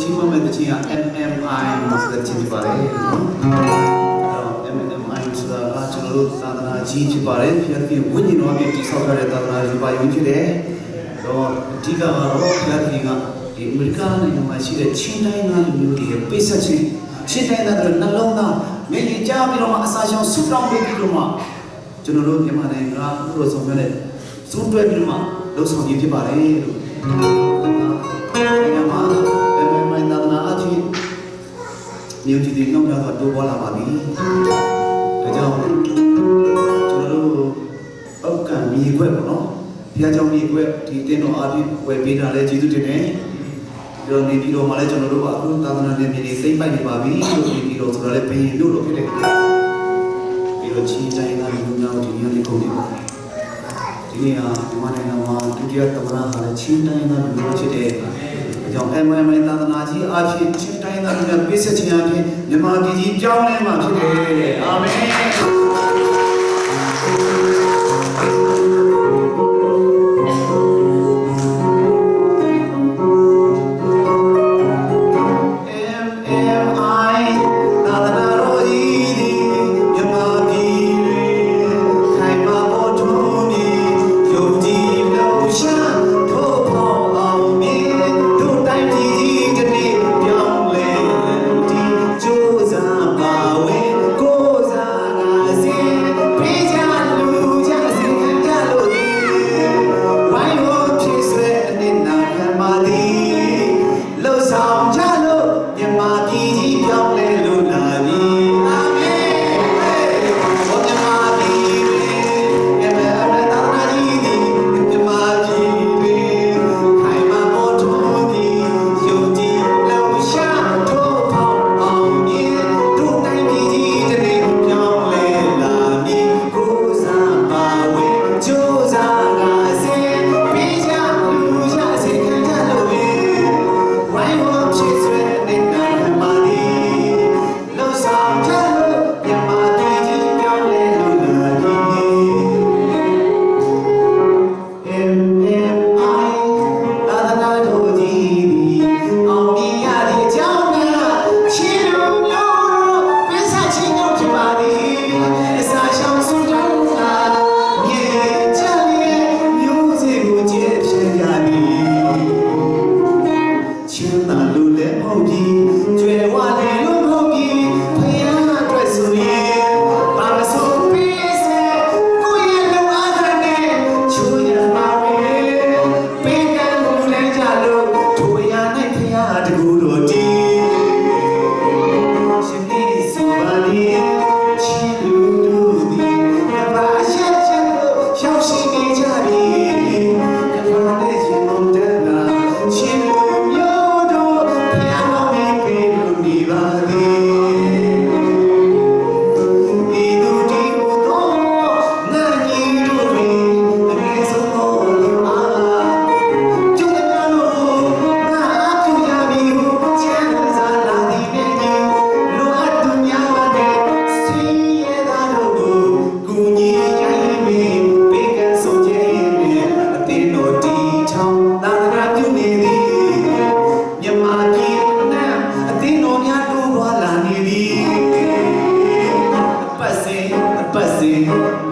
ချင်းမမဲ့တဲ့ချင်းက MMI ဆိုတဲ့ချင်းပါတယ် MMI ဆိုတာကကျွန်တော်တို့သာသနာကြီးဖြစ်ပါတယ်ဖျက်ပြီးဝိညာဉ်တော်အပြည့်တိဆောက်ထားတဲ့သာသနာကြီးပါရင်ဖြစ်တယ်တော့အဓိကကတော့ဖျက်ပြီးကဒီအမေရိကန်နိုင်ငံမှာရှိတဲ့ချင်းတိုင်းသားလူမျိုးတွေရဲ့ပိတ်ဆက်ခြင်းချင်းတိုင်းသားတွေနှလုံးသားမင်းကြီးကြားပြီးတော့မှအစာရှောင်ဆုတောင်းပေးပြီးတော့မှကျွန်တော်တို့မြန်မာနိုင်ငံကဘုရားဆောင်ရတဲ့ဇုံတွဲပြီးတော့မှလှုပ်ဆောင်ရဖြစ်ပါတယ်လို့နိုင်ငံမှာMMI သာသနာအချင်းမြို့ကြီးတွေနှောက်ရတော့တိုးပွားလာပါပြီဒါကြောင့်ကျွန်တော်တို့အောက်ကမြေခွက်ပေါ့နော်ဘုရားကျောင်းမြေခွက်ဒီတင်းတော်အားဖြင့်ဝယ်ပေးတာလဲကျေးဇူးတင်တယ်ပြီးတော့နေပြီးတော့မှလည်းကျွန်တော်တို့ကအခုသာသနာနယ်မြေတွေစိမ့်ပိုက်နေပါပြီလို့ပြီးတော့ဆိုတာလည်းဘယင်လို့ဖြစ်တယ်ပြီးတော့ချင်းတိုင်းသားလူမျိုးဒီနေ့လေးကုန်နေပါဒီနေ့ဟာဒီမှာနိုင်ငံမှာဒုတိယသမ္မတဟာလည်းချင်းတိုင်းသားလူမျိုးဖြစ်တယ်အကြောင်းMMI သာသနာကြီးအားဖြင့်ချင်းတိုင်းသားလူမျိုးပြည့်စုံခြင်းအပြင်မြန်မာပြည်ကြီးကြောင်းလဲမှာဖြစ်တယ်အာမင်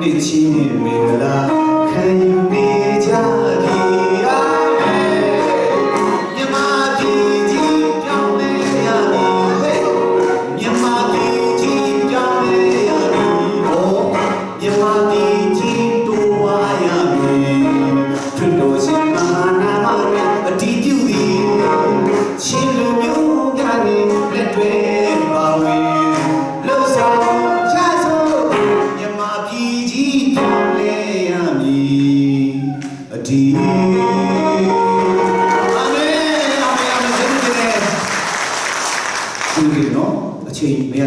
နေ့ချင်းမင်္ဂလာခံယူနေကြပြီအာမင်မြန်မာပြည်ကြီးပြောင်းလဲရပြီမြန်မာပြည်ကြီးပြောင်းလဲရပြီမြန်မာပြည်ကြီးတိုးဝါရပြီထွန်းတော်ရှင်မဟာနာမရဲ့အတည်ပြုသည်ချင်းလူမျိုးကနေလက်တွေပါဝင်လို့ဆောင်ဒီအာမင်အာမင်အာမင်ကျေးဇူးတင်တယ်ဒီနော်အချိန်မရ